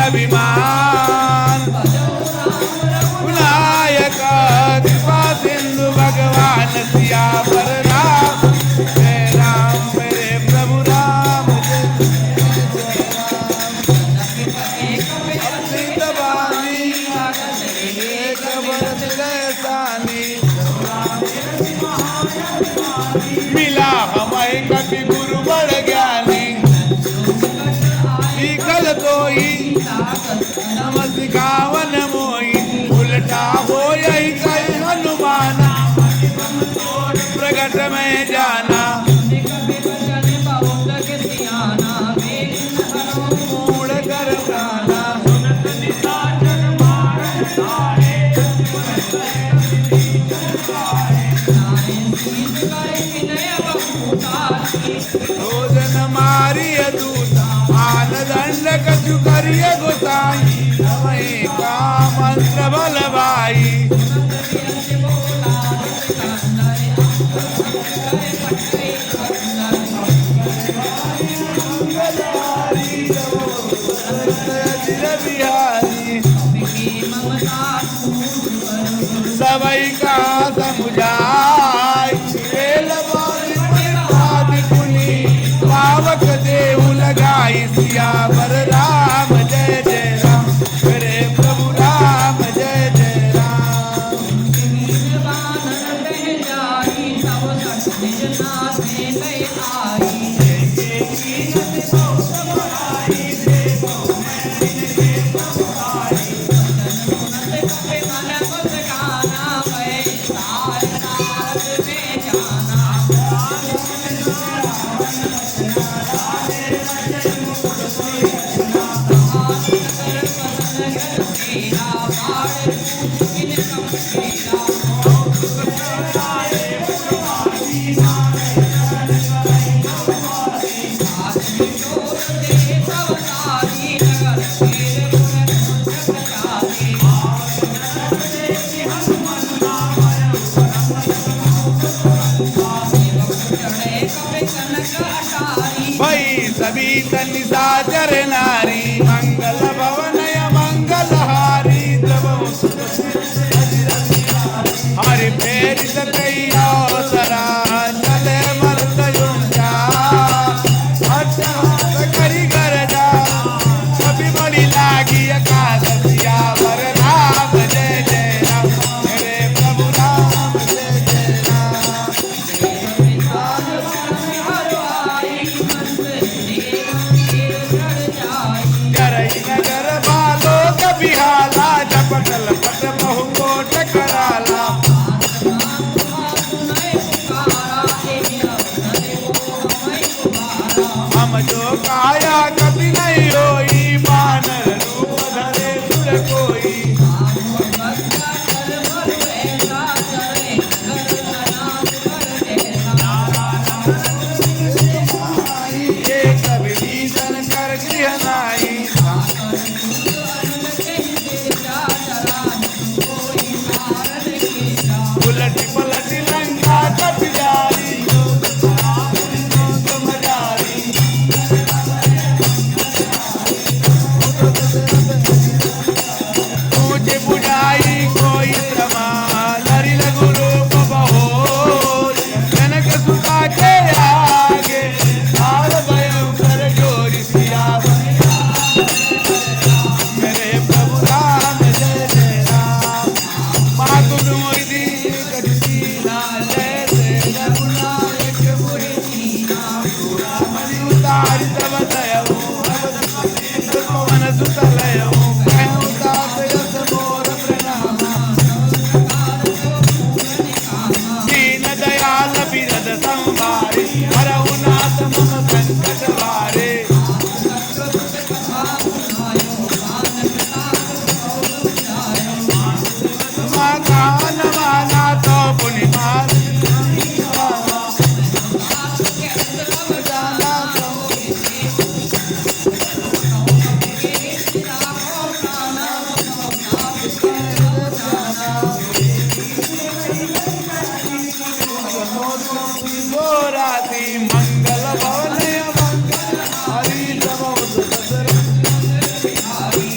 अभिमान विनायक कृपा सिंधु भगवान सियावर राम जय राम मेरे प्रभु राम मिला हमारे कभी गुरु बड़ ज्ञानी निकल कोई नमस्कावन मोई उल्टा हो यही कई हनुमान प्रगट में जाना मूड कर प्राणा रोजन मारिय दूता आन दंड कछु करिय गोसाई वही का मंत्र बल भाई सबई का समुझाई पावक देव लगाई सियावर राम जय जय राम मेरे प्रभु राम जय जय राम भाई सभी तनि साचर नारी मंगल भवनय मंगलहारी हरि फेरी कई अवसरा चले मर्द युंजा करी गरजा कभी बड़ी लागी एकादशिया वर राम जय जय राम मेरे प्रभु राम जय जय राम नगर बालो कभी हाला झपटल पट बहु कोट कराला उलटी पलटी लंका कट जाई तुम जारी मुझे बुझाई कोई श्रमा लरी लगु रूप बहोर जनक सुता के आगे हाल भयंकर जोरी सिया मेरे प्रभु राम जय जय राम मातुर मोहिनी कटती ना जय जय रघुनायक मोहिनी मणि उतारी तब दयऊ पवन सुत लयऊ कहूँ तात यस मोर प्रणाम दीन दयाल बिरद संभारे हरहु नाथ मम संकट हारे कान माना तो पुनि मार राती मंगल भवन मंगल हरि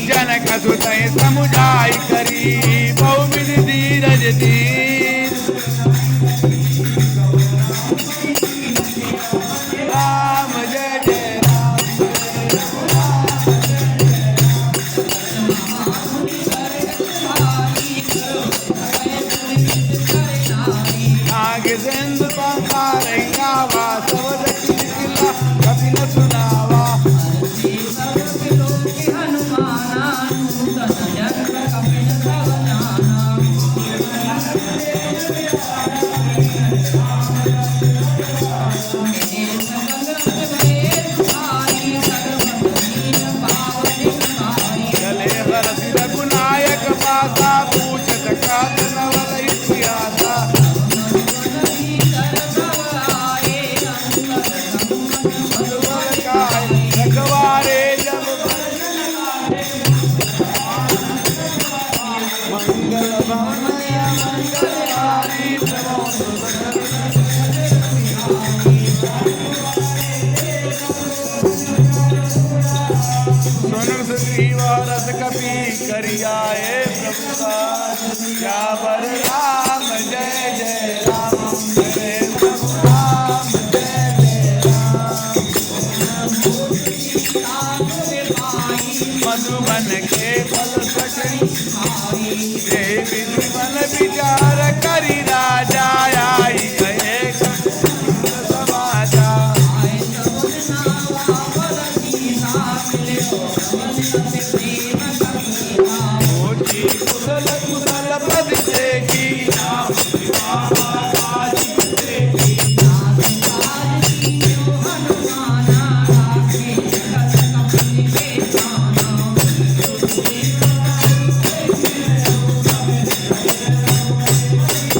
जनक सुतय समुझाई करी बहुविध धीरज दीन राम जय जय आगे सिंध पंखारैया वासव किला कभी न सुनावा चले हरसि रघुनायक पासा पूछत कात नवल इतिहासा रखवारे जब मंगल भवन मंगलहारी सोनक सुग्रीव रस कपि करियाए प्रभुदास क्या बर राम जय जय राम जय प्रभु राम जय जय राम मधुबन के फल सटई देवी मन विचार करी राजा आई गए समाचार कुशल कुशल पद देखी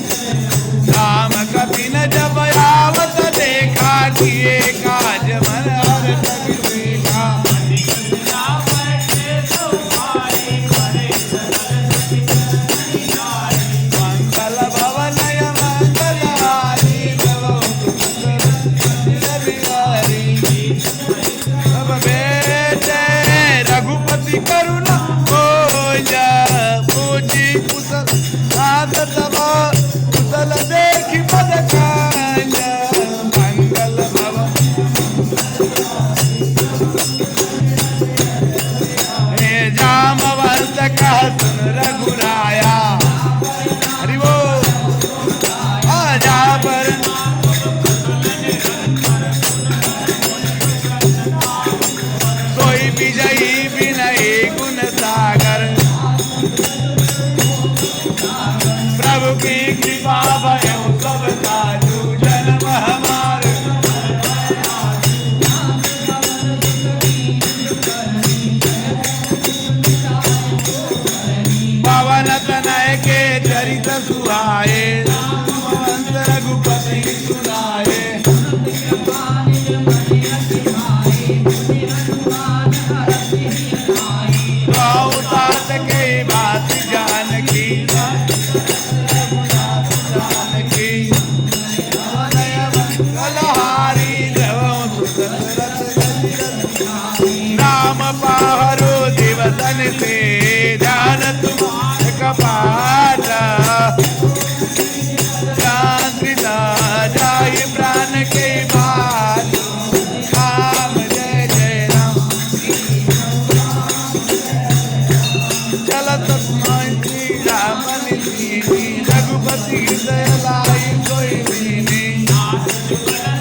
राम कपि न जब आवत देखा किए काज मन हर कवि देखा मंगल भवन मंगलहारी सब बेटे रघुपति करुणा खोज पूजी कुशल नाथ तब कुशल देखी पद कांज मंगल भवन हे जामवंत कह सुन रघुराया हरि बोल आजा पर सोई विजयी विनयी गुण सागर प्रभु की कृपा भयउ सब काजू जन्म हमार पवन तनय के चरित सुहाए रघुपति सुनाए तात के बात जानकी रघुनाथ हृदय लाई कोई भी नहीं